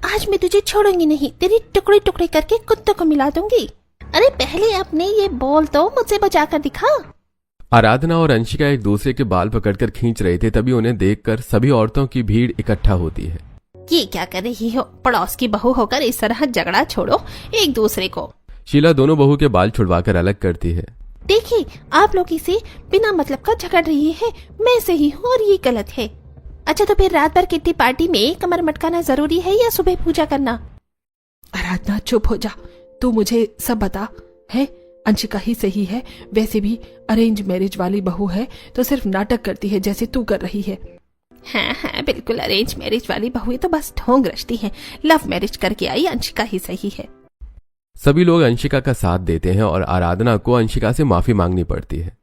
आज मैं तुझे छोड़ूंगी नहीं, तेरी टुकड़े टुकड़े करके कुत्तों को मिला दूंगी। अरे पहले अपने ये बोल तो मुझसे बचा कर दिखा। आराधना और अंशिका एक दूसरे के बाल पकड़कर खींच रहे थे, तभी उन्हें देखकर सभी औरतों की भीड़ इकट्ठा होती है। ये क्या कर रही हो? पड़ोस की बहू होकर इस तरह झगड़ा छोड़ो एक दूसरे को। शीला दोनों बहू के बाल छुड़वाकर अलग करती है। देखिए, आप लोग इसे बिना मतलब का झगड़ रही है, मैं सही हूँ और ये गलत है। अच्छा तो फिर रात भर किट्टी पार्टी में कमर मटकाना जरूरी है या सुबह पूजा करना? आराधना चुप हो जा, तू मुझे सब बता। है अंशिका ही सही है, वैसे भी अरेंज मैरिज वाली बहू है तो सिर्फ नाटक करती है जैसे तू कर रही है। हाँ हाँ बिल्कुल, अरेंज मैरिज वाली बहू है तो बस ढोंग रचती है। लव मैरिज करके आई अंशिका ही सही है। सभी लोग अंशिका का साथ देते हैं और आराधना को अंशिका से माफी मांगनी पड़ती है।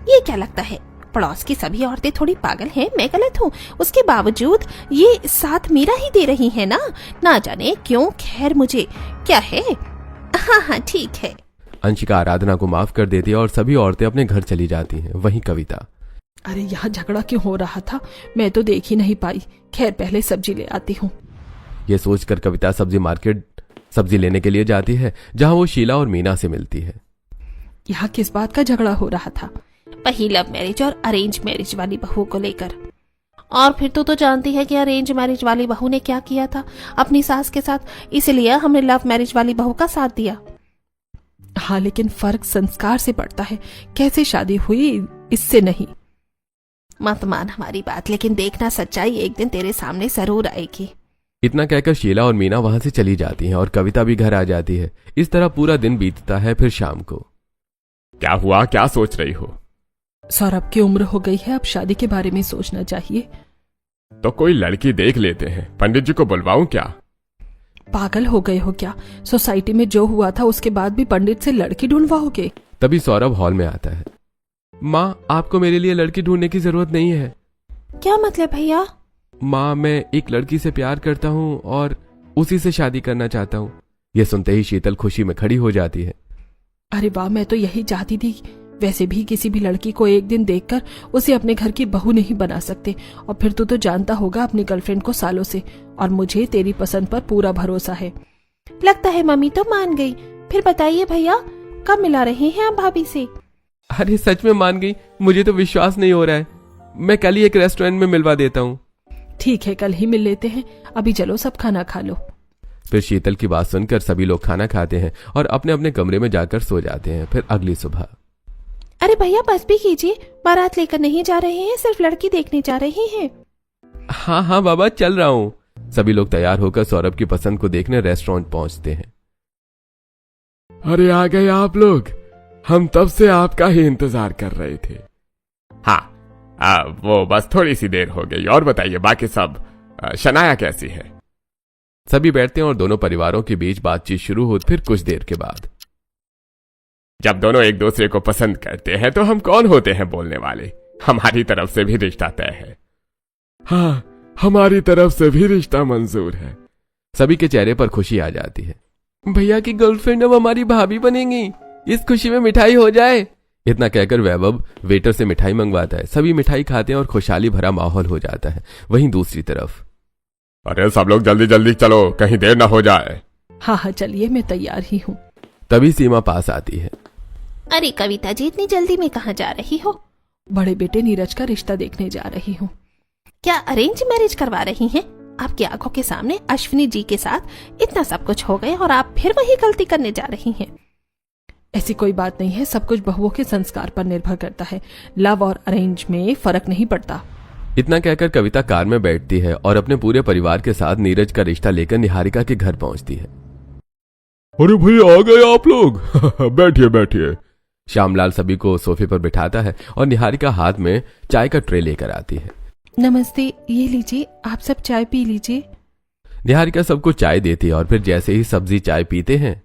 ये क्या लगता है, पड़ोस की सभी औरतें थोड़ी पागल हैं? मैं गलत हूँ, उसके बावजूद ये साथ मेरा ही दे रही है ना जाने क्यों। खैर मुझे क्या है। हाँ हाँ ठीक है। अंशिका आराधना को माफ कर देती है और सभी औरतें अपने घर चली जाती हैं। वहीं कविता, अरे यहाँ झगड़ा क्यों हो रहा था, मैं तो देख ही नहीं पाई। खैर पहले सब्जी ले आती हूँ। ये सोचकर कविता सब्जी मार्केट सब्जी लेने के लिए जाती है, जहाँ वो शीला और मीना से मिलती है। यहाँ किस बात का झगड़ा हो रहा था? वही लव मैरिज और अरेंज मैरिज वाली बहू को लेकर। और फिर तू तो जानती है कि अरेंज मैरिज वाली बहू ने क्या किया था अपनी सास के साथ, इसलिए हमने लव मैरिज वाली बहू का साथ दिया। हाँ लेकिन फर्क संस्कार से पड़ता है, कैसे शादी हुई इससे नहीं। मत मान हमारी बात, लेकिन देखना सच्चाई एक दिन तेरे सामने जरूर आएगी। इतना कहकर शीला और मीना वहां से चली जाती हैं और कविता भी घर आ जाती है। इस तरह पूरा दिन बीतता है। फिर शाम को, क्या हुआ, क्या सोच रही हो? सौरभ की उम्र हो गई है, अब शादी के बारे में सोचना चाहिए। तो कोई लड़की देख लेते हैं, पंडित जी को बुलवाऊं क्या? पागल हो गए हो क्या? सोसाइटी में जो हुआ था उसके बाद भी पंडित से लड़की ढूंढवाओगे? तभी सौरभ हॉल में आता है। माँ, आपको मेरे लिए लड़की ढूंढने की जरूरत नहीं है। क्या मतलब भैया? माँ, मैं एक लड़की से प्यार करता हूँ और उसी से शादी करना चाहता हूँ। यह सुनते ही शीतल खुशी में खड़ी हो जाती है। अरे वाह, मैं तो यही चाहती थी। वैसे भी किसी भी लड़की को एक दिन देखकर उसे अपने घर की बहू नहीं बना सकते। और फिर तू तो जानता होगा अपनी गर्लफ्रेंड को सालों से, और मुझे तेरी पसंद पर पूरा भरोसा है। लगता है मम्मी तो मान गई। फिर बताइए भैया, कब मिला रहे हैं आप भाभी से? अरे सच में मान गई? मुझे तो विश्वास नहीं हो रहा है। मैं कल ही एक रेस्टोरेंट में मिलवा देता हूँ। ठीक है, कल ही मिल लेते हैं। अभी चलो सब खाना खा लो। फिर शीतल की बात सुनकर सभी लोग खाना खाते हैं और अपने अपने कमरे में जाकर सो जाते हैं। फिर अगली सुबह, अरे भैया बस भी कीजिए, बारात लेकर नहीं जा रहे हैं, सिर्फ लड़की देखने जा रहे हैं। हाँ हाँ बाबा, चल रहा हूँ। सभी लोग तैयार होकर सौरभ की पसंद को देखने रेस्टोरेंट पहुंचते हैं। अरे आ गए आप लोग, हम तब से आपका ही इंतजार कर रहे थे। हाँ वो बस थोड़ी सी देर हो गई। और बताइए बाकी सब, शनाया कैसी है? सभी बैठते हैं और दोनों परिवारों के बीच बातचीत शुरू होती। फिर कुछ देर के बाद, जब दोनों एक दूसरे को पसंद करते हैं तो हम कौन होते हैं बोलने वाले? हमारी तरफ से भी रिश्ता तय है। हाँ, हमारी तरफ से भी रिश्ता मंजूर है। सभी के चेहरे पर खुशी आ जाती है। भैया की गर्लफ्रेंड अब हमारी भाभी बनेंगी, इस खुशी में मिठाई हो जाए। इतना कहकर वैभव वेटर से मिठाई मंगवाता है। सभी मिठाई खाते हैं और खुशहाली भरा माहौल हो जाता है। वहीं दूसरी तरफ, अरे सब लोग जल्दी जल्दी चलो, कहीं देर ना हो जाए। हाँ हाँ चलिए, मैं तैयार ही हूँ। तभी सीमा पास आती है। अरे कविता जी, इतनी जल्दी में कहाँ जा रही हो? बड़े बेटे नीरज का रिश्ता देखने जा रही हूँ। क्या अरेंज मैरिज करवा रही हैं? आपकी आंखों के सामने अश्विनी जी के साथ इतना सब कुछ हो गए और आप फिर वही गलती करने जा रही हैं। ऐसी कोई बात नहीं है, सब कुछ बहुओं के संस्कार पर निर्भर करता है। लव और अरेंज में फर्क नहीं पड़ता। इतना कहकर कविता कार में बैठती है और अपने पूरे परिवार के साथ नीरज का रिश्ता लेकर निहारिका के घर पहुंचती है। अरे भैया आ गए आप लोग। बैठिए बैठिए। श्यामलाल सभी को सोफे पर बिठाता है और निहारिका हाथ में चाय का ट्रे लेकर आती है। नमस्ते, ये लीजिए, आप सब चाय पी लीजिए। निहारिका सबको चाय देती है और फिर जैसे ही सब्जी चाय पीते हैं,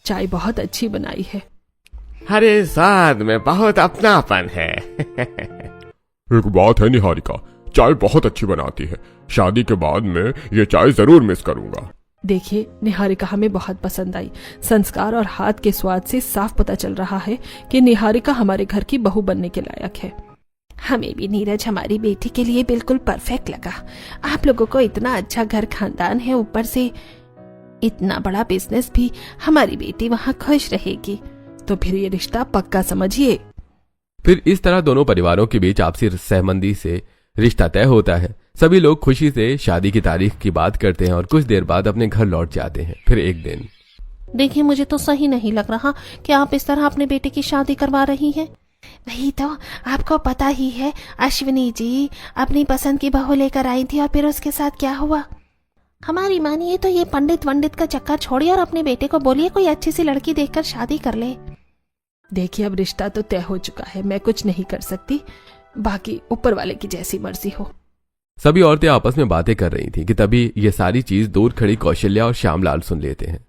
चाय बहुत अच्छी बनाई है। अरे स्वाद में बहुत अपनापन है। एक बात है निहारिका, चाय बहुत अच्छी बनाती है। शादी के बाद में ये चाय जरूर मिस करूंगा। देखिए, निहारिका हमें बहुत पसंद आई। संस्कार और हाथ के स्वाद से साफ पता चल रहा है कि निहारिका हमारे घर की बहू बनने के लायक है। हमें भी नीरज हमारी बेटी के लिए बिल्कुल परफेक्ट लगा। आप लोगों को इतना अच्छा घर खानदान है, ऊपर से इतना बड़ा बिजनेस भी, हमारी बेटी वहाँ खुश रहेगी। तो फिर ये रिश्ता पक्का समझिए। फिर इस तरह दोनों परिवारों के बीच आपसी सहमति से रिश्ता तय होता है। सभी लोग खुशी से शादी की तारीख की बात करते हैं और कुछ देर बाद अपने घर लौट जाते हैं। फिर एक दिन, देखिए मुझे तो सही नहीं लग रहा कि आप इस तरह अपने बेटे की शादी करवा रही हैं। वही तो, आपको पता ही है अश्विनी जी अपनी पसंद की बहू लेकर आई थी और फिर उसके साथ क्या हुआ। हमारी मानिए तो ये पंडित वंडित का चक्कर छोड़िए और अपने बेटे को बोलिए कोई अच्छी सी लड़की देखकर शादी कर ले। देखिए अब रिश्ता तो तय हो चुका है, मैं कुछ नहीं कर सकती, बाकी ऊपर वाले की जैसी मर्जी हो। सभी औरतें आपस में बातें कर रही थी कि तभी ये सारी चीज दूर खड़ी कौशल्या और श्यामलाल सुन लेते हैं।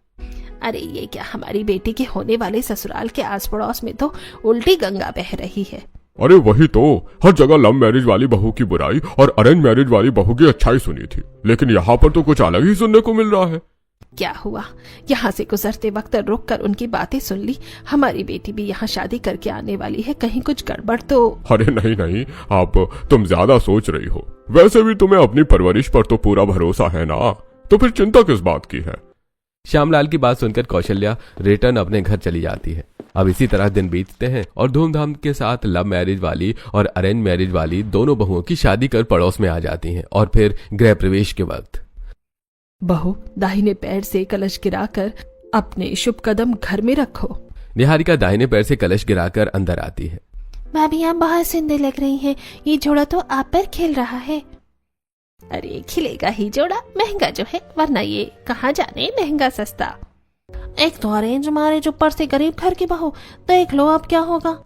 अरे ये क्या, हमारी बेटी के होने वाले ससुराल के आस पड़ोस में तो उल्टी गंगा बह रही है। अरे वही तो, हर जगह लव मैरिज वाली बहू की बुराई और अरेंज मैरिज वाली बहू की अच्छाई सुनी थी, लेकिन यहाँ पर तो कुछ अलग ही सुनने को मिल रहा है। क्या हुआ, यहाँ से गुजरते वक्त रुक कर उनकी बातें सुन ली। हमारी बेटी भी यहाँ शादी करके आने वाली है, कहीं कुछ गड़बड़ तो। अरे नहीं नहीं, आप तुम ज्यादा सोच रही हो। वैसे भी तुम्हें अपनी परवरिश पर तो पूरा भरोसा है ना, तो फिर चिंता किस बात की है। श्यामलाल की बात सुनकर कौशल्या रिटर्न अपने घर चली जाती है। अब इसी तरह दिन बीतते हैं और धूमधाम के साथ लव मैरिज वाली और अरेंज मैरिज वाली दोनों बहुओं की शादी कर पड़ोस में आ जाती हैं। और फिर गृह प्रवेश के वक्त, बहू दाहिने पैर से कलश गिराकर अपने शुभ कदम घर में रखो। निहारिका दाहिने पैर से कलश गिराकर अंदर आती है। भाभी आप बहुत सुंदर लग रही हैं, ये जोड़ा तो आप पर खिल रहा है। अरे खिलेगा ही जोड़ा, महंगा जो है, वरना ये कहाँ जाने महंगा सस्ता। एक तो अरेंज मैरिज, ऊपर से गरीब घर की बहू, देख लो अब क्या होगा।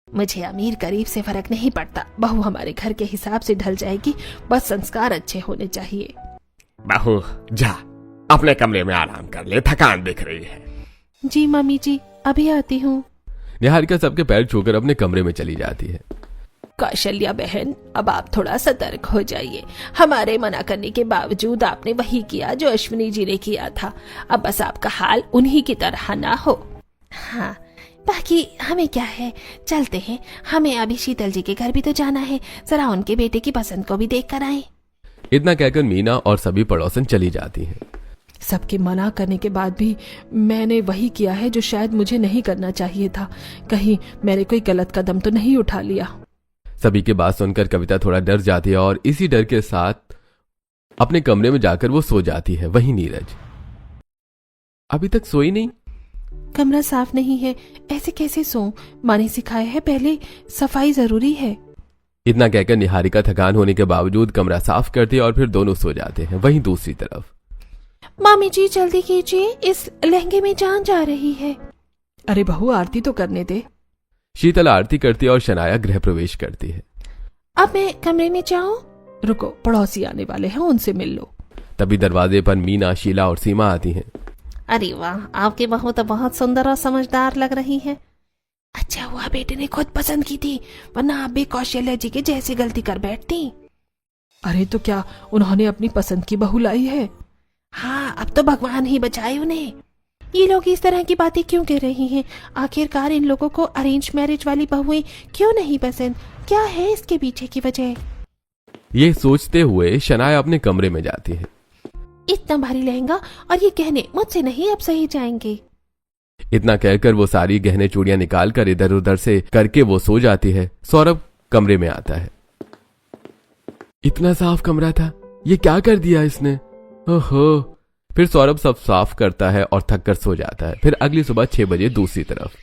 मुझे अमीर गरीब से फर्क नहीं पड़ता, बहू हमारे घर के हिसाब से ढल जाएगी, बस संस्कार अच्छे होने चाहिए। बहू जा अपने कमरे में आराम कर ले, थकान दिख रही है। जी मम्मी जी, अभी आती हूँ। निहारिका सबके पैर छूकर अपने कमरे में चली जाती है। कौशल्या बहन, अब आप थोड़ा सतर्क हो जाइए। हमारे मना करने के बावजूद आपने वही किया जो अश्विनी जी ने किया था। अब बस आपका हाल उन्हीं की तरह ना हो। हाँ, बाकी हमें क्या है, चलते हैं। हमें अभी शीतल जी के घर भी तो जाना है, जरा उनके बेटे की पसंद को भी देख कर आए। इतना कहकर मीना और सभी पड़ोसन चली जाती हैं। सबके मना करने के बाद भी मैंने वही किया है जो शायद मुझे नहीं करना चाहिए था। कहीं मैंने कोई गलत कदम तो नहीं उठा लिया। सभी की बात सुनकर कविता थोड़ा डर जाती है और इसी डर के साथ अपने कमरे में जाकर वो सो जाती है। वहीं नीरज अभी तक सोई नहीं। कमरा साफ नहीं है, ऐसे कैसे सो? माँ ने सिखाया है पहले सफाई जरूरी है। इतना कहकर निहारिका थकान होने के बावजूद कमरा साफ करती है और फिर दोनों सो जाते हैं। वहीं दूसरी तरफ, मामी जी जल्दी कीजिए, इस लहंगे में जान जा रही है। अरे बहू आरती तो करने दे। शीतल आरती करती है और शनाया गृह प्रवेश करती है। अब मैं कमरे में जाऊं? रुको, पड़ोसी आने वाले हैं, उनसे मिल लो। तभी दरवाजे पर मीना, शीला और सीमा आती हैं। अरे वाह, आपकी बहू तो बहुत सुंदर और समझदार लग रही है। अच्छा हुआ बेटे ने खुद पसंद की थी, वरना आप भी कौशल्या जी के जैसी गलती कर बैठती। अरे तो क्या उन्होंने अपनी पसंद की बहू लाई है? हाँ, अब तो भगवान ही बचाए उन्हें। ये लोग इस तरह की बातें क्यों कह रही हैं? आखिरकार इन लोगों को अरेंज मैरिज वाली बहुएं क्यों नहीं पसंद? क्या है इसके पीछे की वजह? ये सोचते हुए शनाया अपने कमरे में जाती है। इतना भारी लहंगा और ये गहने मुझसे नहीं अब सही जाएंगे। इतना कहकर वो सारी गहने चूड़ियां निकाल कर इधर उधर से करके वो सो जाती है। सौरभ कमरे में आता है। इतना साफ कमरा था, ये क्या कर दिया इसने? ओहो। फिर सौरभ सब साफ करता है और थक कर सो जाता है। फिर अगली सुबह 6 बजे दूसरी तरफ,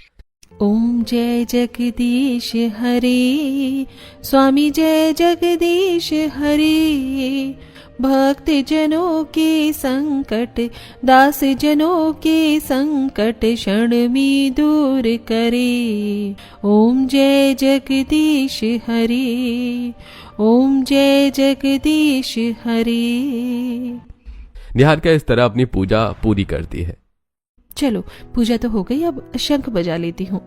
ओम जय जगदीश हरे, स्वामी जय जगदीश हरे, भक्त जनों के संकट, दास जनों के संकट क्षण में दूर करे। ओम जय जगदीश हरे, ओम जय जगदीश हरे। निहारिका इस तरह अपनी पूजा पूरी करती है। चलो पूजा तो हो गई, अब शंख बजा लेती हूँ।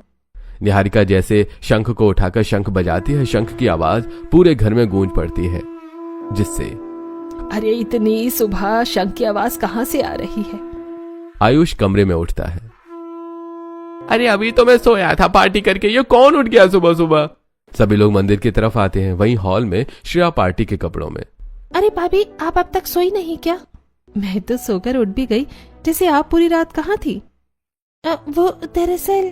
निहारिका जैसे शंख को उठाकर शंख बजाती है, शंख की आवाज पूरे घर में गूंज पड़ती है, जिससे अरे इतनी सुबह शंख की आवाज कहाँ से आ रही है? आयुष कमरे में उठता है। अरे अभी तो मैं सोया था पार्टी करके, ये कौन उठ गया सुबह सुबह? सभी लोग मंदिर की तरफ आते हैं। वहीं हॉल में श्रेया पार्टी के कपड़ों में। अरे भाभी, आप अब तक सोई नहीं क्या? मैं तो सोकर उठ भी गई, जैसे आप पूरी रात कहाँ थी? वो दरअसल।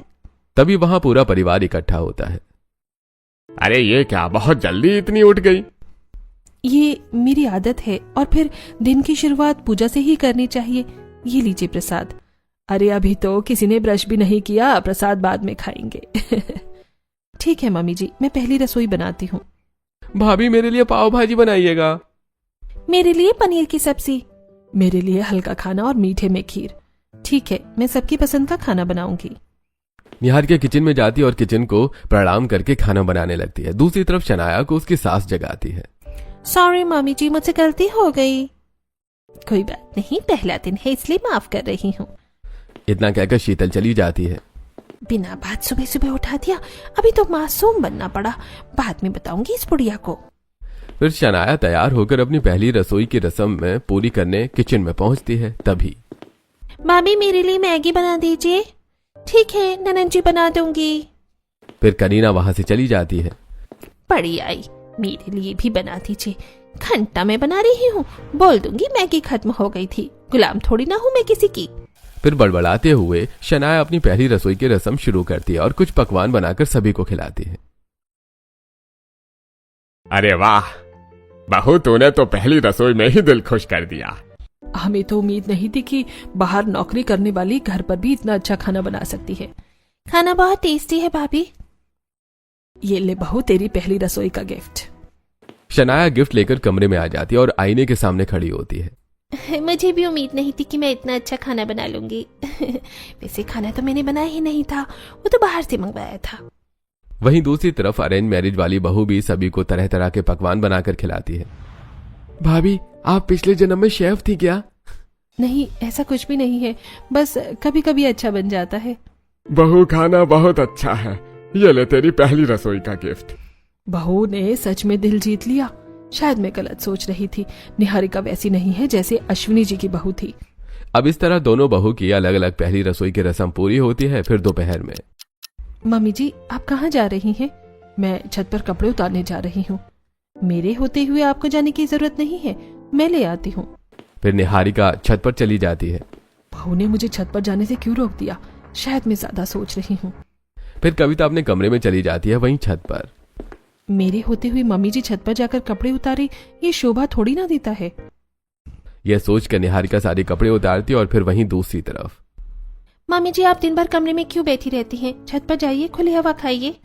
तभी वहां पूरा परिवार इकट्ठा होता है। अरे ये क्या, बहुत जल्दी इतनी उठ गई? ये मेरी आदत है, और फिर दिन की शुरुआत पूजा से ही करनी चाहिए। ये लीजिए प्रसाद। अरे अभी तो किसी ने ब्रश भी नहीं किया, प्रसाद बाद में खाएंगे। ठीक है मम्मी जी, मैं पहली रसोई बनाती हूँ। भाभी मेरे लिए पाव भाजी बनाइएगा। मेरे लिए पनीर की सब्जी। मेरे लिए हल्का खाना और मीठे में खीर। ठीक है, मैं सबकी पसंद का खाना बनाऊंगी। निहारिका किचन में जाती है और किचन को प्रणाम करके खाना बनाने लगती है। दूसरी तरफ शनाया को उसकी सास जगाती है। सॉरी मम्मी जी, मुझसे गलती हो गई। कोई बात नहीं, पहला दिन है इसलिए माफ कर रही हूँ। इतना कहकर शीतल चली जाती है। बिना बात सुबह सुबह उठा दिया, अभी तो मासूम बनना पड़ा। बाद में बताऊंगी इस बुढ़िया को। फिर शनाया तैयार होकर अपनी पहली रसोई की रस्म में पूरी करने किचन में पहुंचती है। तभी भाभी मेरे लिए मैगी बना दीजिए। ठीक है ननन जी, बना दूंगी। फिर करीना वहां से चली जाती है। पड़ी आई, मेरे लिए भी बना दीजिए। घंटा में बना रही हूँ, बोल दूंगी मैगी खत्म हो गई थी। गुलाम थोड़ी ना हूँ मैं किसी की। फिर बड़बड़ाते हुए शनाया अपनी पहली रसोई की रस्म शुरू करती है और कुछ पकवान बनाकर सभी को खिलाती है। अरे वाह बहू, तूने तो पहली रसोई में ही दिल खुश कर दिया। हमें तो उम्मीद नहीं थी कि बाहर नौकरी करने वाली घर पर भी इतना अच्छा खाना बना सकती है। खाना बहुत टेस्टी है भाभी। ये ले बहू, तेरी पहली रसोई का गिफ्ट। शनाया गिफ्ट लेकर कमरे में आ जाती है और आईने के सामने खड़ी होती है। मुझे भी उम्मीद नहीं थी कि मैं इतना अच्छा खाना बना लूंगी। वैसे खाना तो मैंने बनाया ही नहीं था, वो तो बाहर से मंगवाया था। वहीं दूसरी तरफ अरेंज मैरिज वाली बहू भी सभी को तरह तरह के पकवान बनाकर खिलाती है। भाभी, आप पिछले जन्म में शेफ थी क्या? नहीं, ऐसा कुछ भी नहीं है, बस कभी कभी अच्छा बन जाता है। बहू खाना बहुत अच्छा है, ये ले तेरी पहली रसोई का गिफ्ट। बहू ने सच में दिल जीत लिया। शायद मैं गलत सोच रही थी। निहारिका वैसी नहीं है जैसे अश्विनी जी की बहू थी। अब इस तरह दोनों बहू की अलग अलग पहली रसोई की रस्म पूरी होती है। फिर दोपहर में। मम्मी जी, आप कहाँ जा रही हैं? मैं छत पर कपड़े उतारने जा रही हूँ। मेरे होते हुए आपको जाने की जरूरत नहीं है, मैं ले आती हूँ। फिर निहारिका छत पर चली जाती है। बहू ने मुझे छत पर जाने से क्यों रोक दिया? शायद मैं ज्यादा सोच रही हूँ। फिर कविता अपने कमरे में चली जाती है। वहीं छत पर मेरे होते हुए मम्मी जी छत पर जाकर कपड़े उतारे, ये शोभा थोड़ी ना देता है। यह सोचकर निहारिका सारे कपड़े उतारती है और फिर वहीं दूसरी तरफ। मम्मी जी, आप दिन भर कमरे में क्यों बैठी रहती हैं? छत पर जाइए, खुली हवा खाइए।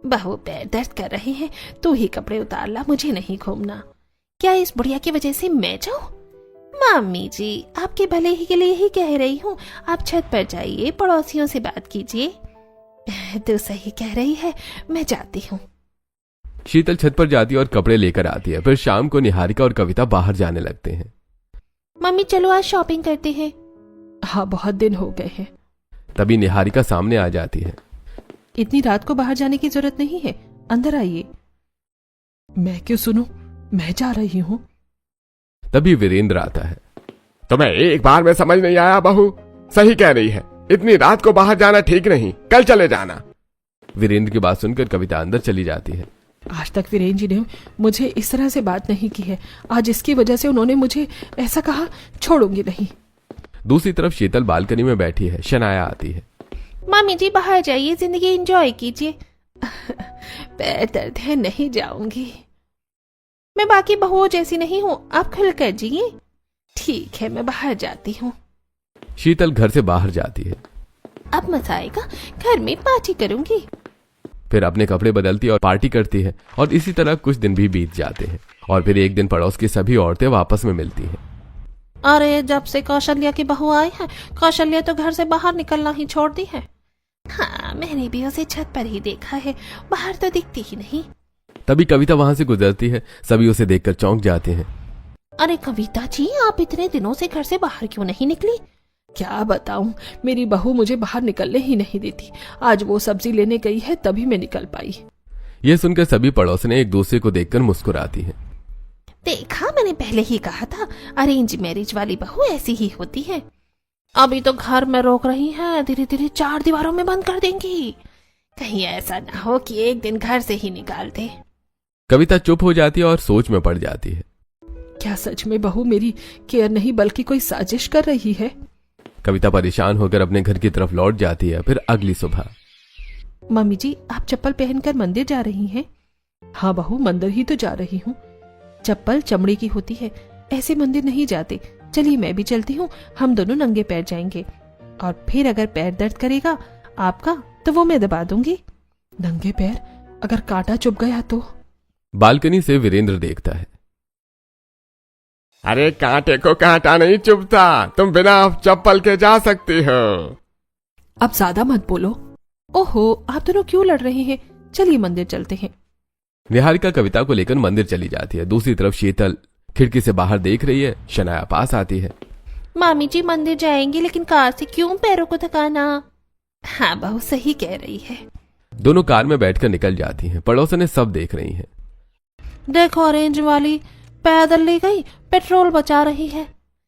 बहू पैर दर्द कर रहे हैं, तू ही कपड़े उतार ला, मुझे नहीं घूमना। क्या इस बुढ़िया की वजह से मैं जाऊं? मम्मी जी, आपके भले ही के लिए ही कह रही हूँ, आप छत पर जाइए, पड़ोसियों से बात कीजिए। तो सही कह रही है, मैं जाती हूँ। शीतल छत पर जाती है और कपड़े लेकर आती है। फिर शाम को निहारिका और कविता बाहर जाने लगते हैं। मम्मी चलो आज शॉपिंग करते हैं। हाँ, बहुत दिन हो गए हैं। तभी निहारिका सामने आ जाती है। इतनी रात को बाहर जाने की जरूरत नहीं है, अंदर आइए। मैं क्यों सुनूं? मैं जा रही हूँ। तभी वीरेंद्र आता है। तुम्हें एक बार में समझ नहीं आया बहू? सही कह रही है, इतनी रात को बाहर जाना ठीक नहीं, कल चले जाना। वीरेंद्र की बात सुनकर कविता अंदर चली जाती है। आज तक वीरेंद्र जी ने मुझे इस तरह से बात नहीं की है। आज इसकी वजह से उन्होंने मुझे ऐसा कहा, छोड़ूंगी नहीं। दूसरी तरफ शीतल बालकनी में बैठी है। शनाया आती है। मम्मी जी बाहर जाइए, जिंदगी एंजॉय कीजिए। पैर दर्द है, नहीं जाऊंगी। मैं बाकी बहुओं जैसी नहीं हूँ, आप खुल कर जिए। ठीक है, मैं बाहर जाती हूँ। शीतल घर से बाहर जाती है। अब मजा आएगा, घर में पार्टी करूंगी। फिर अपने कपड़े बदलती और पार्टी करती है। और इसी तरह कुछ दिन भी बीत जाते हैं। और फिर एक दिन पड़ोस की सभी औरतें वापस में मिलती हैं। अरे जब से कौशल्या की बहू आई है, कौशल्या तो घर से बाहर निकलना ही छोड़ दी है। हाँ, मैंने भी उसे छत पर ही देखा है, बाहर तो दिखती ही नहीं। तभी कविता वहां से गुजरती है। सभी उसे देखकर चौंक जाते हैं। अरे कविता जी, आप इतने दिनों से घर से बाहर क्यों नहीं निकली? क्या बताऊं, मेरी बहू मुझे बाहर निकलने ही नहीं देती। आज वो सब्जी लेने गई है, तभी मैं निकल पाई। यह सुनकर सभी पड़ोसने एक दूसरे को देखकर मुस्कुराती हैं। देखा, मैंने पहले ही कहा था, अरेंज मैरिज वाली बहू ऐसी ही होती है। अभी तो घर में रोक रही हैं, धीरे धीरे 4 दीवारों में बंद कर देंगी। कहीं ऐसा ना हो कि एक दिन घर से ही निकाल दे। कविता चुप हो जाती है और सोच में पड़ जाती है। क्या सच में बहू मेरी केयर नहीं बल्कि कोई साजिश कर रही है? कविता परेशान होकर अपने घर की तरफ लौट जाती है। फिर अगली सुबह। मम्मी जी, आप चप्पल पहनकर मंदिर जा रही हैं? हाँ बहू, मंदिर ही तो जा रही हूँ। चप्पल चमड़े की होती है, ऐसे मंदिर नहीं जाते। चलिए मैं भी चलती हूँ, हम दोनों नंगे पैर जाएंगे। और फिर अगर पैर दर्द करेगा आपका तो वो मैं दबा दूंगी। नंगे पैर? अगर कांटा चुभ गया तो? बालकनी से वीरेंद्र देखता है। अरे कांटे को कांटा नहीं चुभता, तुम बिना चप्पल के जा सकती हो। अब ज्यादा मत बोलो। ओहो, आप दोनों क्यों लड़ रहे हैं? चलिए मंदिर चलते हैं। निहारिका कविता को लेकर मंदिर चली जाती है। दूसरी तरफ शीतल खिड़की से बाहर देख रही है। शनाया पास आती है। मामी जी मंदिर जाएंगे लेकिन कार से क्यों पैरों को थकाना? हाँ बहू सही कह रही है। दोनों कार में बैठकर निकल जाती हैं। पड़ोसने सब देख रही हैं। देखो ऑरेंज वाली पैदल ले गई, पेट्रोल बचा रही है।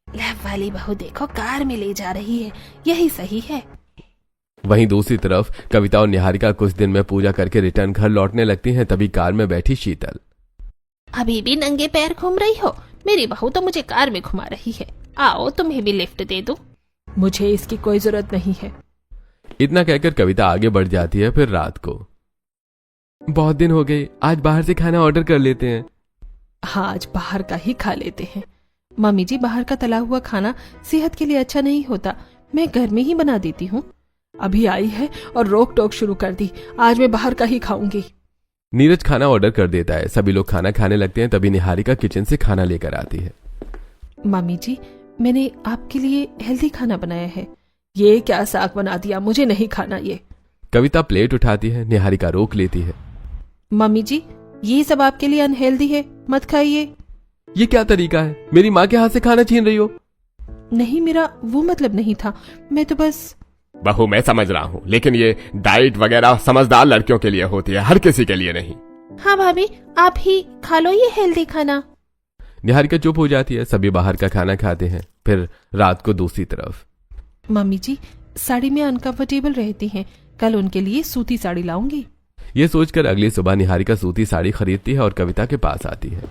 लव वाली बहू देखो कार में ले जा रही है, यही सही है। वहीं दूसरी तरफ कविता और निहारिका कुछ दिन में पूजा करके रिटर्न घर लौटने लगती हैं। तभी कार में बैठी शीतल। अभी भी नंगे पैर घूम रही हो? मेरी बहू तो मुझे कार में घुमा रही है। आओ तुम्हें भी लिफ्ट दे दूं। मुझे इसकी कोई जरूरत नहीं है। इतना कहकर कविता आगे बढ़ जाती है। फिर रात को। बहुत दिन हो गए, आज बाहर से खाना ऑर्डर कर लेते हैं। हाँ, आज बाहर का ही खा लेते हैं। मम्मी जी, बाहर का तला हुआ खाना सेहत के लिए अच्छा नहीं होता, मैं घर में ही बना देती हूँ। अभी आई है और रोक टोक शुरू कर दी। आज मैं बाहर का ही खाऊंगी। नीरज खाना ऑर्डर कर देता है। सभी लोग खाना खाने लगते हैं। तभी निहारिका किचन से खाना लेकर आती है। मम्मी जी, मैंने आपके लिए हेल्दी खाना बनाया है। ये क्या साग बना दिया, मुझे नहीं खाना ये। कविता प्लेट उठाती है। निहारिका रोक लेती है। मम्मी जी, ये सब आपके लिए अनहेल्दी है, मत खाइए। ये क्या तरीका है? मेरी माँ के हाथ से खाना छीन रही हो। नहीं, मेरा वो मतलब नहीं था, मैं तो बस। बहू मैं समझ रहा हूँ, लेकिन ये डाइट वगैरह समझदार लड़कियों के लिए होती है, हर किसी के लिए नहीं। हाँ भाभी, आप ही खा लो ये हेल्दी खाना। निहारिका चुप हो जाती है। सभी बाहर का खाना खाते हैं। फिर रात को दूसरी तरफ। मम्मी जी, साड़ी में अनकंफर्टेबल रहती हैं, कल उनके लिए सूती साड़ी लाऊंगी। ये सोचकर अगली सुबह निहारिका सूती साड़ी खरीदती है और कविता के पास आती है।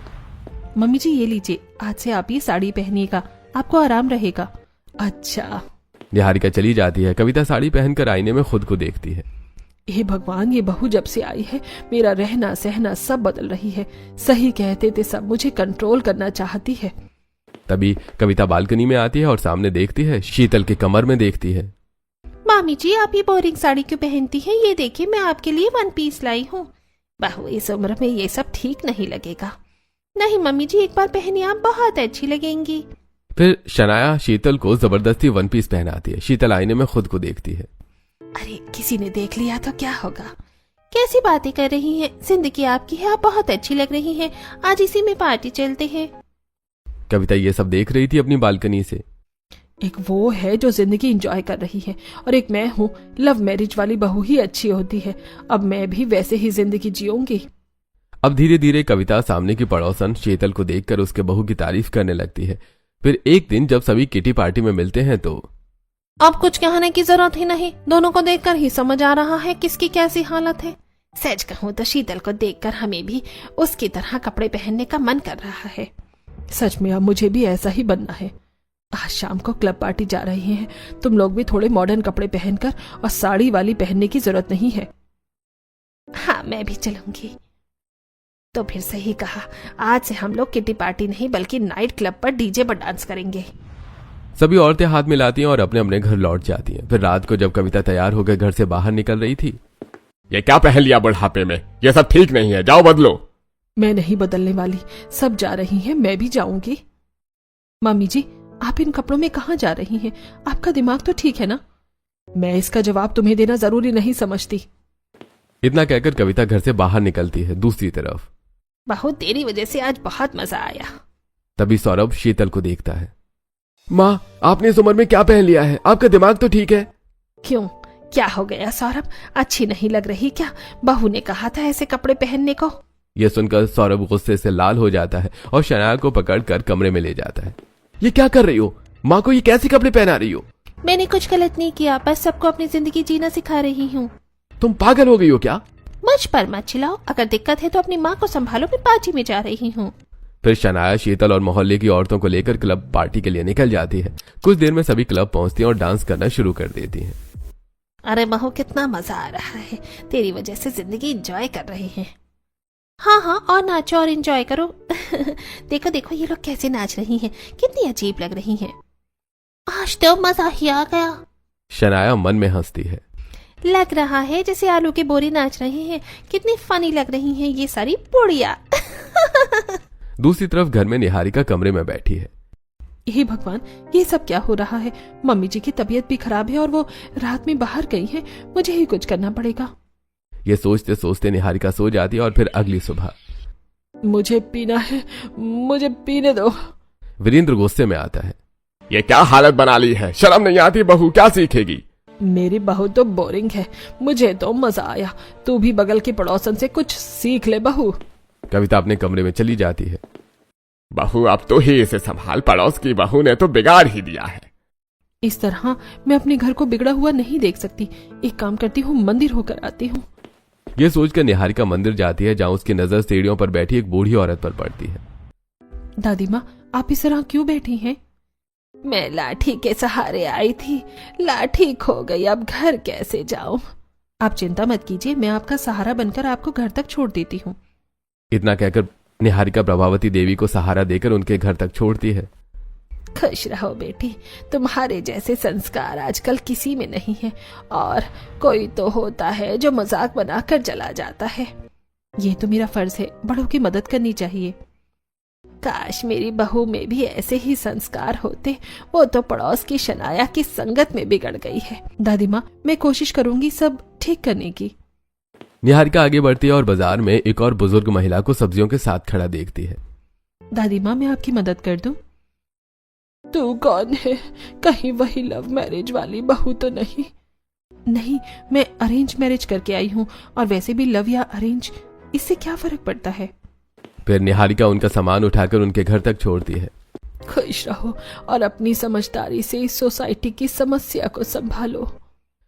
मम्मी जी ये लीजिए, आज से आप ये साड़ी पहनिएगा, आपको आराम रहेगा। अच्छा। निहारिका चली जाती है। कविता साड़ी पहनकर आईने में खुद को देखती है। हे भगवान, ये बहू जब से आई है मेरा रहना सहना सब बदल रही है। सही कहते थे सब, मुझे कंट्रोल करना चाहती है। तभी कविता बालकनी में आती है और सामने देखती है। शीतल के कमर में देखती है। मामी जी आप ये बोरिंग साड़ी क्यों पहनती हैं? ये देखिए मैं आपके लिए 1 पीस लाई हूँ। बहू इस उम्र में ये सब ठीक नहीं लगेगा। नहीं मम्मी जी, एक बार पहनिए, आप बहुत अच्छी लगेंगी। फिर शनाया शीतल को जबरदस्ती 1 पीस पहनाती है। शीतल आईने में खुद को देखती है। अरे किसी ने देख लिया तो क्या होगा? कैसी बातें कर रही हैं? जिंदगी आपकी है, आप बहुत अच्छी लग रही हैं। आज इसी में पार्टी चलते हैं। कविता ये सब देख रही थी अपनी बालकनी से। एक वो है जो जिंदगी एंजॉय कर रही है और एक मैं हूँ, लव मैरिज वाली बहू ही अच्छी होती है। अब मैं भी वैसे ही जिंदगी जीऊंगी। अब धीरे धीरे कविता सामने की पड़ोसन शीतल को देखकर उसके बहू की तारीफ करने लगती है। फिर एक दिन जब सभी किटी पार्टी में मिलते हैं तो अब कुछ कहने की जरूरत ही नहीं, दोनों को देखकर ही समझ आ रहा है किसकी कैसी हालत है। सच कहूँ तो शीतल को देखकर हमें भी उसकी तरह कपड़े पहनने का मन कर रहा है। सच में अब मुझे भी ऐसा ही बनना है। आज शाम को क्लब पार्टी जा रही हैं, तुम लोग भी थोड़े मॉडर्न कपड़े पहनकर, और साड़ी वाली पहनने की जरूरत नहीं है। हाँ मैं भी चलूंगी। तो फिर सही कहा, आज से हम लोग किटी पार्टी नहीं बल्कि नाइट क्लब पर डीजे पर डांस करेंगे। सभी औरतें हाथ मिलाती हैं और अपने अपने घर लौट जाती हैं। फिर रात को जब कविता तैयार होकर घर से बाहर निकल रही थी। ये क्या पहन लिया बुढ़ापे में? ये सब ठीक नहीं है, जाओ बदलो। मैं नहीं बदलने वाली, सब जा रही हैं, मैं भी जाऊंगी। मम्मी जी, आप इन कपड़ों में कहाँ जा रही हैं? आपका दिमाग तो ठीक है ना? मैं इसका जवाब तुम्हें देना जरूरी नहीं समझती। इतना कहकर कविता घर से बाहर निकलती है। दूसरी तरफ बहू तेरी वजह से आज बहुत मजा आया। तभी सौरभ शीतल को देखता है। माँ, आपने इस उम्र में क्या पहन लिया है? आपका दिमाग तो ठीक है। क्यों, क्या हो गया सौरभ? अच्छी नहीं लग रही क्या? बहू ने कहा था ऐसे कपड़े पहनने को। यह सुनकर सौरभ गुस्से से लाल हो जाता है और शनाया को पकड़कर कमरे में ले जाता है। ये क्या कर रही हो? माँ को ये कैसे कपड़े पहना रही हो? मैंने कुछ गलत नहीं किया, बस सबको अपनी जिंदगी जीना सिखा रही हूँ। तुम पागल हो गई हो क्या? मुझ पर मत चिल्लाओ, अगर दिक्कत है तो अपनी माँ को संभालो, मैं पार्टी में जा रही हूँ। फिर शनाया शीतल और मोहल्ले की औरतों को लेकर क्लब पार्टी के लिए निकल जाती है। कुछ देर में सभी क्लब पहुंचती हैं और डांस करना शुरू कर देती हैं। अरे बहू, कितना मजा आ रहा है, तेरी वजह से जिंदगी एंजॉय कर रहे हैं। हाँ हाँ, और नाचो और एंजॉय करो। देखो देखो ये लोग कैसे नाच रही हैं, कितनी अजीब लग रही हैं। आज तो मजा ही आ गया। शनाया मन में हंसती है। लग रहा है जैसे आलू के बोरे नाच रहे हैं, कितनी फनी लग रही हैं ये सारी बुढ़िया। दूसरी तरफ घर में निहारिका कमरे में बैठी है। हे भगवान, ये सब क्या हो रहा है? मम्मी जी की तबीयत भी खराब है और वो रात में बाहर गई है, मुझे ही कुछ करना पड़ेगा। ये सोचते सोचते निहारिका सो जाती है और फिर अगली सुबह मुझे पीना है, मुझे पीने दो। वीरेंद्र गुस्से में आता है। ये क्या हालत बना ली है, शर्म नहीं आती? बहू क्या सीखेगी? मेरी बहू तो बोरिंग है, मुझे तो मजा आया। तू भी बगल की पड़ोसन से कुछ सीख ले बहू। कविता अपने कमरे में चली जाती है। बहू अब तो ही इसे संभाल, पड़ोस की बहू ने तो बिगाड़ ही दिया है। इस तरह मैं अपने घर को बिगड़ा हुआ नहीं देख सकती। एक काम करती हूँ, मंदिर होकर आती हूँ। ये सोचकर निहारिका मंदिर जाती है, जहाँ उसकी नजर सीढ़ियों पर बैठी एक बूढ़ी औरत पर पड़ती है। दादी माँ, आप इस तरह क्यों बैठी हैं? मैं लाठी के सहारे आई थी, लाठी खो गई, अब घर कैसे जाऊं? आप चिंता मत कीजिए, मैं आपका सहारा बनकर आपको घर तक छोड़ देती हूँ। इतना कहकर निहारिका प्रभावती देवी को सहारा देकर उनके घर तक छोड़ती है। खुश रहो बेटी, तुम्हारे जैसे संस्कार आजकल किसी में नहीं है, और कोई तो होता है जो मजाक बनाकर चला जाता है। ये तो मेरा फर्ज है, बड़ों की मदद करनी चाहिए। काश मेरी बहू में भी ऐसे ही संस्कार होते, वो तो पड़ोस की शनाया की संगत में बिगड़ गई है। दादी माँ, मैं कोशिश करूंगी सब ठीक करने की। निहारिका आगे बढ़ती है और बाजार में एक और बुजुर्ग महिला को सब्जियों के साथ खड़ा देखती है। दादी माँ, मैं आपकी मदद कर दूं? तू कौन है? कहीं वही लव मैरिज वाली बहू तो नहीं? नहीं, मैं अरेंज मैरिज करके आई हूँ, और वैसे भी लव या अरेंज, इससे क्या फर्क पड़ता है? फिर निहारिका उनका सामान उठाकर उनके घर तक छोड़ती है। खुश रहो और अपनी समझदारी से इस सोसाइटी की समस्या को संभालो।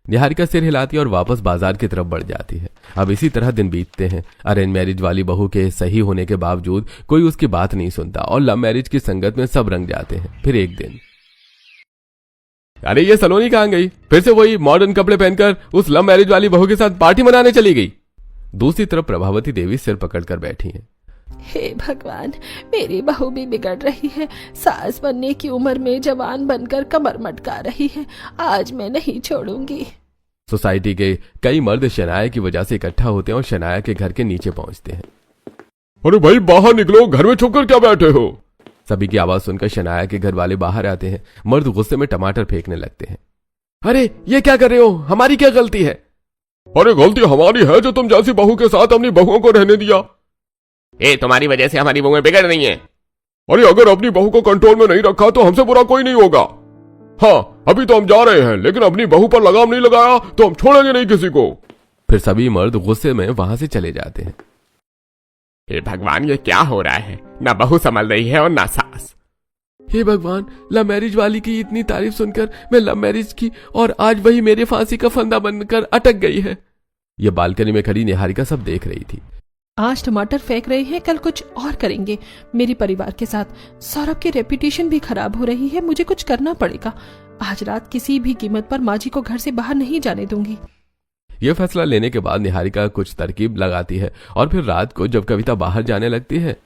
निहारिका सिर हिलाती है और वापस बाजार की तरफ बढ़ जाती है। अब इसी तरह दिन बीतते हैं। अरेंज मैरिज वाली बहू के सही होने के बावजूद कोई उसकी बात नहीं सुनता और लव मैरिज की संगत में सब रंग जाते हैं। फिर एक दिन, अरे ये सलोनी कहाँ गई? फिर से वही मॉडर्न कपड़े पहनकर उस लव मैरिज वाली बहू के साथ पार्टी मनाने चली गई। दूसरी तरफ प्रभावती देवी सिर पकड़कर बैठी हैं। हे भगवान, मेरी बहू भी बिगड़ रही है, सास बनने की उम्र में जवान बनकर कमर मटका रही है। आज मैं नहीं छोड़ूंगी। सोसाइटी के कई मर्द शनाया की वजह से इकट्ठा होते हैं और शनाया के घर के नीचे पहुंचते हैं। अरे भाई बाहर निकलो, घर में छुपकर क्या बैठे हो? सभी की आवाज सुनकर शनाया के घर वाले बाहर आते हैं। मर्द गुस्से में टमाटर फेंकने लगते हैं। अरे ये क्या कर रहे हो? हमारी क्या गलती है? अरे गलती हमारी है जो तुम जैसी बहू के साथ अपनी बहुओं को रहने दिया। तुम्हारी वजह से हमारी बहुएं बिगड़ रही हैं। अरे अगर अपनी बहू को कंट्रोल में नहीं रखा तो हमसे बुरा कोई नहीं होगा। हाँ, अभी तो हम जा रहे हैं, लेकिन अपनी बहू पर लगाम नहीं लगाया तो हम छोड़ेंगे नहीं किसी को। फिर सभी मर्द गुस्से में वहां से चले जाते हैं। हे भगवान, ये क्या हो रहा है? ना बहू संभल रही है और ना सास। हे भगवान, लव मैरिज वाली की इतनी तारीफ सुनकर मैं लव मैरिज की और आज वही मेरे फांसी का फंदा बनकर अटक गई है। यह बालकनी में खड़ी निहारिका सब देख रही थी। आज टमाटर फेंक रहे हैं, कल कुछ और करेंगे मेरे परिवार के साथ। सौरभ की रेपुटेशन भी खराब हो रही है, मुझे कुछ करना पड़ेगा। आज रात किसी भी कीमत पर माँ जी को घर से बाहर नहीं जाने दूंगी। यह फैसला लेने के बाद निहारिका कुछ तरकीब लगाती है और फिर रात को जब कविता बाहर जाने लगती है,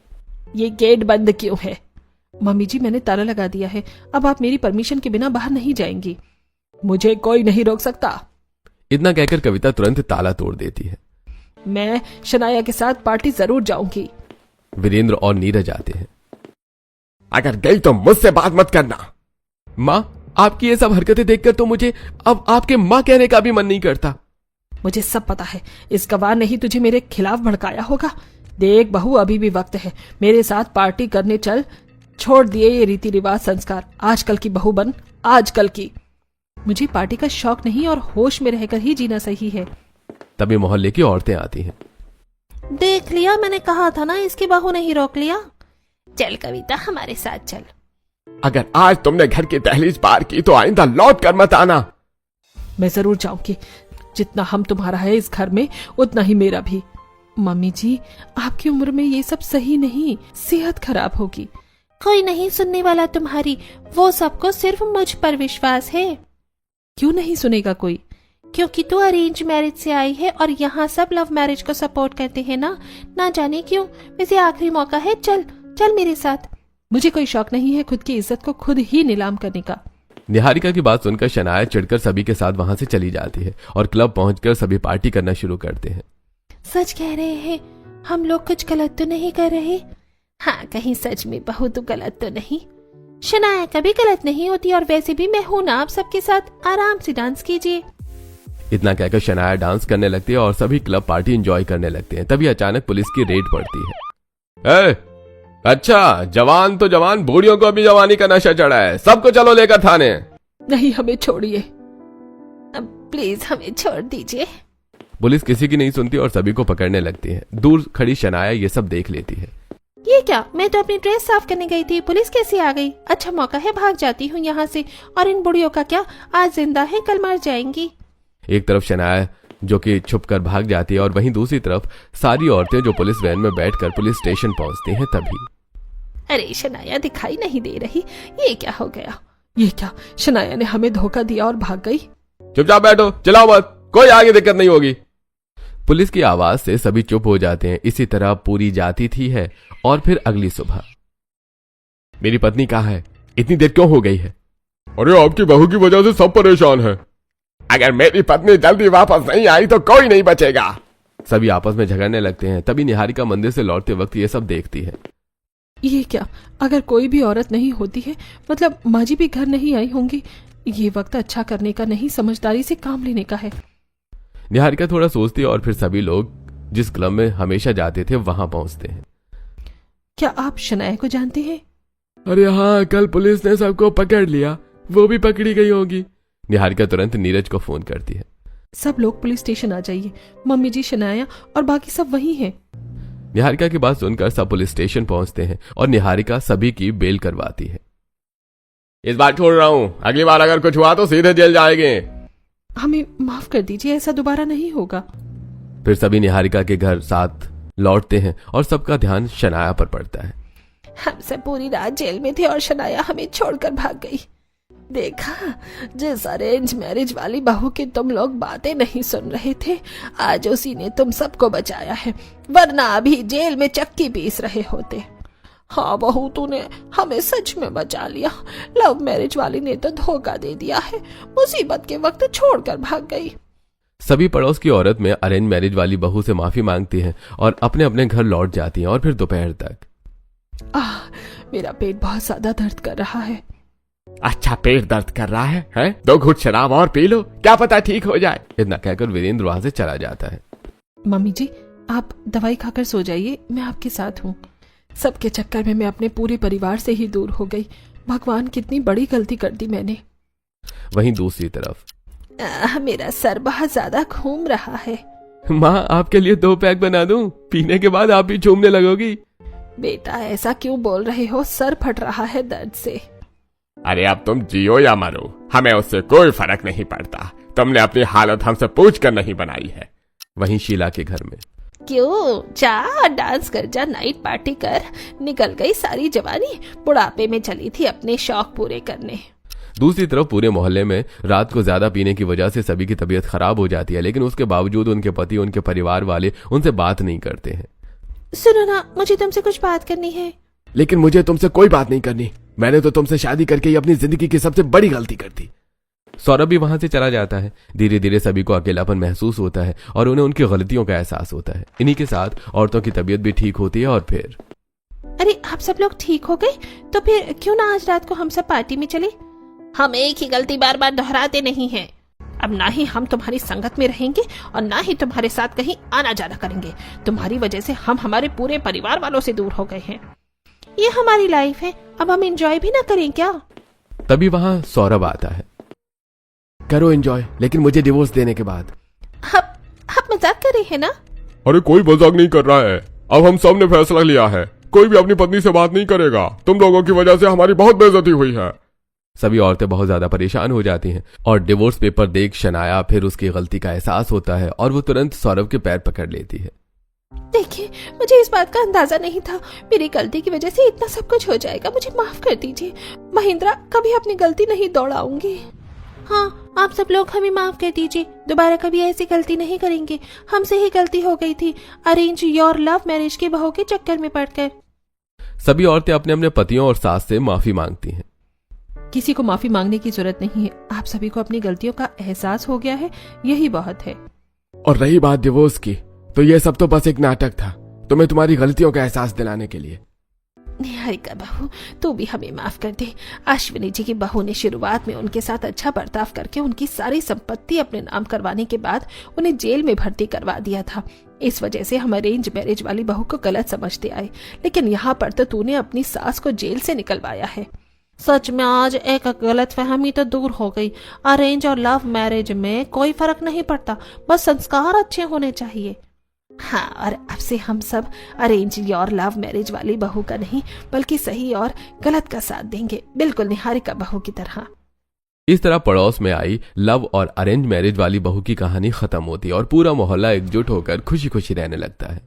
ये गेट बंद क्यों है? मम्मी जी, मैंने ताला लगा दिया है, अब आप मेरी परमिशन के बिना बाहर नहीं जाएंगी। मुझे कोई नहीं रोक सकता। इतना कहकर कविता तुरंत ताला तोड़ देती है। मैं शनाया के साथ पार्टी जरूर जाऊंगी। वीरेंद्र और नीरज आते हैं। अगर गई तो मुझसे बात मत करना। माँ, आपकी ये सब हरकतें देखकर तो मुझे अब आपके माँ कहने का भी मन नहीं करता। मुझे सब पता है, इस गवाह ने ही तुझे मेरे खिलाफ भड़काया होगा। देख बहू, अभी भी वक्त है, मेरे साथ पार्टी करने चल। छोड़ दिए ये रीति रिवाज संस्कार, आजकल की बहू बन, आजकल की। मुझे पार्टी का शौक नहीं और होश में रहकर ही जीना सही है। तभी मोहल्ले की औरतें आती हैं। देख लिया, मैंने कहा था ना, इसकी बहू ने ही रोक लिया। चल कविता, हमारे साथ चल। अगर आज तुमने घर की दहलीज पार की तो आइंदा लौट कर मत आना। मैं जरूर जाऊंगी, जितना हम तुम्हारा है इस घर में उतना ही मेरा भी। मम्मी जी, आपकी उम्र में ये सब सही नहीं, सेहत खराब होगी। कोई नहीं सुनने वाला तुम्हारी, वो सबको सिर्फ मुझ पर विश्वास है। क्यों नहीं सुनेगा कोई? क्योंकि तू अरेंज मैरिज से आई है और यहाँ सब लव मैरिज को सपोर्ट करते हैं ना जाने क्यों। वैसे आखिरी मौका है, चल चल मेरे साथ। मुझे कोई शौक नहीं है खुद की इज्जत को खुद ही नीलाम करने का। निहारिका की बात सुनकर शनाया चिढ़कर सभी के साथ वहां से चली जाती है और क्लब पहुंचकर सभी पार्टी करना शुरू करते हैं। सच कह रहे हैं, हम लोग कुछ गलत तो नहीं कर रहे? हाँ, कहीं सच में बहू तो गलत तो नहीं। शनाया कभी गलत नहीं होती, और वैसे भी मैं हूं ना आप सबके साथ, आराम से डांस कीजिए। इतना कहकर शनाया डांस करने लगती है और सभी क्लब पार्टी एंजॉय करने लगते हैं। तभी अचानक पुलिस की रेड पड़ती है। अच्छा, जवान तो जवान, बूढ़ियों को भी जवानी का नशा चढ़ा है, सबको चलो लेकर थाने। नहीं, हमें छोड़िए, प्लीज हमें छोड़ दीजिए। पुलिस किसी की नहीं सुनती और सभी को पकड़ने लगती है। दूर खड़ी शनाया ये सब देख लेती है। ये क्या, मैं तो अपनी ड्रेस साफ करने गई थी, पुलिस कैसे आ गई? अच्छा मौका है, भाग जाती हूँ यहाँ से। और इन बुढ़ियों का क्या, आज जिंदा है कल मर जाएंगी। एक तरफ शनाया जो कि छुपकर भाग जाती है और वहीं दूसरी तरफ सारी औरतें जो पुलिस वैन में बैठकर पुलिस स्टेशन पहुंचती हैं। तभी अरे शनाया दिखाई नहीं दे रही, ये क्या हो गया? ये क्या, शनाया ने हमें धोखा दिया और भाग गई? चुपचाप बैठो, चिल्लाओ मत, कोई आगे दिक्कत नहीं होगी। पुलिस की आवाज से सभी चुप हो जाते हैं। इसी तरह पूरी जाती थी है। और फिर अगली सुबह, मेरी पत्नी कहाँ है? इतनी देर क्यों हो गई है? अरे आपकी बहू की वजह से सब परेशान है। अगर मेरी पत्नी जल्दी वापस नहीं आई तो कोई नहीं बचेगा। सभी आपस में झगड़ने लगते हैं। तभी निहारिका मंदिर से लौटते वक्त ये सब देखती है। ये क्या, अगर कोई भी औरत नहीं होती है, मतलब माँ जी भी घर नहीं आई होंगी। ये वक्त अच्छा करने का नहीं, समझदारी से काम लेने का है। निहारिका थोड़ा सोचती है और फिर सभी लोग जिस क्लब में हमेशा जाते थे वहां पहुंचते हैं। क्या आप शनाया को जानते हैं? अरे हाँ, कल पुलिस ने सबको पकड़ लिया, वो भी पकड़ी गई होगी। निहारिका तुरंत नीरज को फोन करती है। सब लोग पुलिस स्टेशन आ जाइए, मम्मी जी, शनाया और बाकी सब वही हैं। निहारिका की बात सुनकर सब पुलिस स्टेशन पहुंचते हैं और निहारिका सभी की बेल करवाती है। इस बार छोड़ रहा हूँ, अगली बार अगर कुछ हुआ तो सीधे जेल जाएंगे। हमें माफ कर दीजिए, ऐसा दोबारा नहीं होगा। फिर सभी निहारिका के घर साथ लौटते हैं और सबका ध्यान शनाया पर पड़ता है। हम सब पूरी रात जेल में थे और शनाया हमें छोड़कर भाग गई। देखा, जिस अरेंज मैरिज वाली बहू की तुम लोग बातें नहीं सुन रहे थे, आज उसी ने तुम सबको बचाया है, वरना अभी जेल में चक्की पीस रहे होते। हाँ बहू, तूने हमें सच में बचा लिया। लव मैरिज वाली ने तो धोखा दे दिया है, मुसीबत के वक्त छोड़कर भाग गई। सभी पड़ोस की औरत में अरेंज मैरिज वाली बहू से माफी मांगती हैं और अपने अपने घर लौट जाती हैं। और फिर दोपहर तक मेरा पेट बहुत ज्यादा दर्द कर रहा है। अच्छा, पेट दर्द कर रहा है? 2 घूंट शराब और पी लो, क्या पता ठीक हो जाए। इतना कहकर वीरेंद्र वहां से चला जाता है। मम्मी जी, आप दवाई खाकर सो जाइए, मैं आपके साथ हूँ। सबके चक्कर में मैं अपने पूरे परिवार से ही दूर हो गई। भगवान, कितनी बड़ी गलती कर दी मैंने। वहीं दूसरी तरफ, मेरा सर बहुत ज्यादा घूम रहा है। माँ, आपके लिए 2 पैक बना दूं? पीने के बाद आप भी झूमने लगोगी। बेटा, ऐसा क्यों बोल रहे हो? सर फट रहा है दर्द से। अरे अब तुम जियो या मरो, हमें उससे कोई फर्क नहीं पड़ता। तुमने अपनी हालत हमसे पूछ कर नहीं बनाई है। वहीं शीला के घर में, क्यों, जा डांस कर, जा नाइट पार्टी कर। निकल गई सारी जवानी, बुढ़ापे में चली थी अपने शौक पूरे करने। दूसरी तरफ पूरे मोहल्ले में रात को ज्यादा पीने की वजह से सभी की तबीयत खराब हो जाती है, लेकिन उसके बावजूद उनके पति, उनके परिवार वाले उनसे बात नहीं करते हैं। सुनो ना, मुझे तुमसे कुछ बात करनी है। लेकिन मुझे तुमसे कोई बात नहीं करनी। मैंने तो तुमसे शादी करके ही अपनी जिंदगी की सबसे बड़ी गलती कर दी। सौरभ भी वहां से चला जाता है। धीरे धीरे सभी को अकेलापन महसूस होता है और उन्हें उनकी गलतियों का एहसास होता है। इन्हीं के साथ औरतों की तबीयत भी ठीक होती है। और फिर, अरे आप सब लोग ठीक हो गए? तो फिर क्यों ना आज रात को हम सब पार्टी में चले? हम एक ही गलती बार बार दोहराते नहीं हैं। अब ना ही हम तुम्हारी संगत में रहेंगे और ना ही तुम्हारे साथ कहीं आना जाना करेंगे। तुम्हारी वजह से हम हमारे पूरे परिवार वालों से दूर हो गए हैं। ये हमारी लाइफ है, अब हम एंजॉय भी ना करें क्या? तभी वहां सौरभ आता है। करो एंजॉय, लेकिन मुझे डिवोर्स देने के बाद। आप मजाक कर रहे हैं ना? अरे कोई मजाक नहीं कर रहा है। अब हम सब ने फैसला लिया है, कोई भी अपनी पत्नी से बात नहीं करेगा। तुम लोगों की वजह से हमारी बहुत बेइज्जती हुई है। सभी औरतें बहुत ज्यादा परेशान हो जाती हैं और डिवोर्स पेपर देख शनाया फिर उसकी गलती का एहसास होता है और वो तुरंत सौरभ के पैर पकड़ लेती है। देखिए, मुझे इस बात का अंदाजा नहीं था। मेरी गलती की वजह से इतना सब कुछ हो जाएगा। मुझे माफ कर दीजिए महिंद्रा, कभी अपनी गलती नहीं दोहराऊंगी। हाँ, आप सब लोग हमें माफ कर दीजिए। दोबारा कभी ऐसी गलती नहीं करेंगे। हमसे ही गलती हो गई थी अरेंज योर लव मैरिज की बहू के चक्कर में पड़कर। सभी औरतें अपने अपने पतियों और सास से माफी मांगती हैं। किसी को माफी मांगने की जरूरत नहीं है। आप सभी को अपनी गलतियों का एहसास हो गया है, यही बहुत है। और रही बात डिवोर्स की, तो ये सब तो बस एक नाटक था, तुम्हें तुम्हारी गलतियों का एहसास दिलाने के लिए। निहारिका बहू, तू भी हमें माफ कर दे। अश्विनी जी की बहू ने शुरुआत में उनके साथ अच्छा बर्ताव करके उनकी सारी संपत्ति अपने नाम करवाने के बाद उन्हें जेल में भर्ती करवा दिया था। इस वजह से हम अरेंज मैरिज वाली बहू को गलत समझते आए, लेकिन यहाँ पर तो तूने अपनी सास को जेल से निकलवाया है। सच में आज एक गलतफहमी तो दूर हो गई। अरेंज और लव मैरिज में कोई फर्क नहीं पड़ता, बस संस्कार अच्छे होने चाहिए। हाँ, और अब से हम सब अरेंज और लव मैरिज वाली बहू का नहीं बल्कि सही और गलत का साथ देंगे, बिल्कुल निहारिका बहू की तरह। इस तरह पड़ोस में आई लव और अरेंज मैरिज वाली बहू की कहानी खत्म होती है और पूरा मोहल्ला एकजुट होकर खुशी खुशी रहने लगता है।